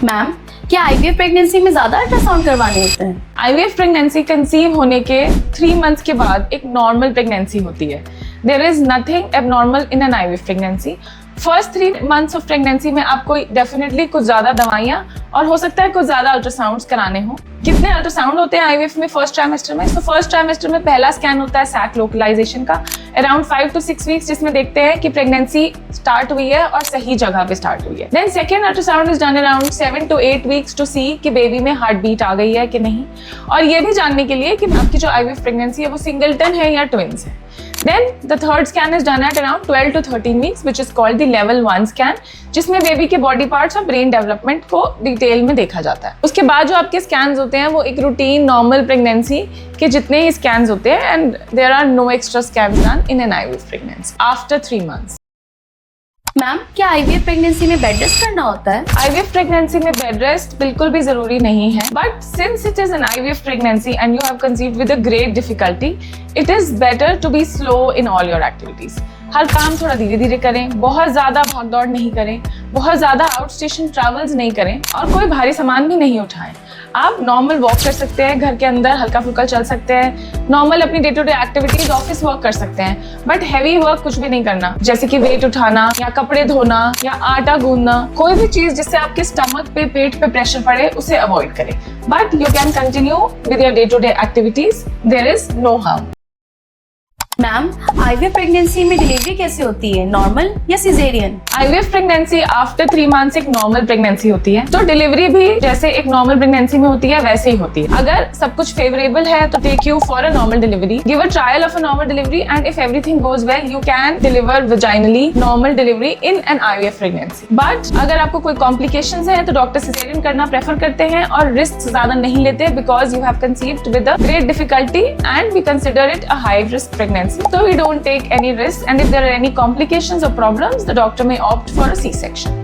Ma'am, क्या IVF pregnancy में ज्यादा अल्ट्रासाउंड करवाने होते हैं? आईवीएफ प्रेगनेंसी कंसीव होने के 3 मंथ्स के बाद एक नॉर्मल प्रेगनेंसी होती है। There is nothing abnormal in an IVF pregnancy. First 3 months of pregnancy में आपको डेफिनेटली कुछ ज्यादा दवाइयाँ और हो सकता है कुछ ज्यादा अल्ट्रासाउंड्स कराने हो। कितने अल्ट्रासाउंड होते हैं आईवीएफ में फर्स्ट ट्राइमेस्टर में? तो फर्स्ट ट्राइमेस्टर में पहला स्कैन होता है सैक लोकलाइजेशन का, अराउंड 5 to 6 वीक्स, जिसमें देखते हैं कि प्रेगनेंसी स्टार्ट हुई है और सही जगह पे स्टार्ट हुई है। Then second ultrasound is done around 7 to 8 weeks to see कि बेबी में हार्ट बीट आ गई है कि नहीं, और ये भी जानने के लिए कि आपकी जो आईवीएफ प्रेगनेंसी है वो सिंगलटन है या ट्विंस है। Then the third scan is done at around 12 to 13 weeks, which is called the level 1 scan, जिसमें बेबी के बॉडी पार्ट्स और ब्रेन डेवलपमेंट को डिटेल में देखा जाता है। उसके बाद जो आपके स्कैन्स होते हैं वो एक रूटीन नॉर्मल प्रेगनेंसी के जितने ही स्कैन्स होते हैं, and there are no extra scans done in an IVF pregnancy after 3 months। Ma'am, क्या आईवीएफ प्रेगनेंसी में बेड रेस्ट करना होता है? आईवीएफ प्रेगनेंसी में बेड रेस्ट बिल्कुल भी जरूरी नहीं है, but since it is an IVF pregnancy and you have conceived with a great difficulty, it is better to be slow in all your activities. हर काम थोड़ा धीरे धीरे करें, बहुत ज्यादा भाग दौड़ नहीं करें, बहुत ज्यादा आउट स्टेशन ट्रैवल्स नहीं करें, और कोई भारी सामान भी नहीं उठाएं। आप नॉर्मल वॉक कर सकते हैं, घर के अंदर हल्का फुल्का चल सकते हैं, नॉर्मल अपनी day to day activities office work कर सकते हैं, बट हैवी वर्क कुछ भी नहीं करना, जैसे कि वेट उठाना या कपड़े धोना या आटा गूंदना। कोई भी चीज जिससे आपके स्टमक पे, पेट पे प्रेशर पड़े, उसे अवॉइड करें, but you can continue with your day to day activities, there is no harm. Ma'am, IVF pregnancy में डिलीवरी कैसे होती है, नॉर्मल या caesarean? IVF pregnancy after 3 months एक नॉर्मल प्रेगनेंसी होती है, तो डिलीवरी भी जैसे एक नॉर्मल प्रेगनेंसी में होती है वैसे ही होती है। अगर सब कुछ फेवरेबल है तो take you for a normal delivery, give a trial of a normal delivery, and if everything goes well you can deliver vaginally normal delivery in an IVF pregnancy. But अगर आपको कोई कॉम्प्लिकेशंस हैं तो doctor caesarean करना prefer करते हैं और risk ज्यादा नहीं लेते, because you have conceived with a great difficulty and we consider it a high risk pregnancy. So we don't take any risks, and if there are any complications or problems, the doctor may opt for a C-section.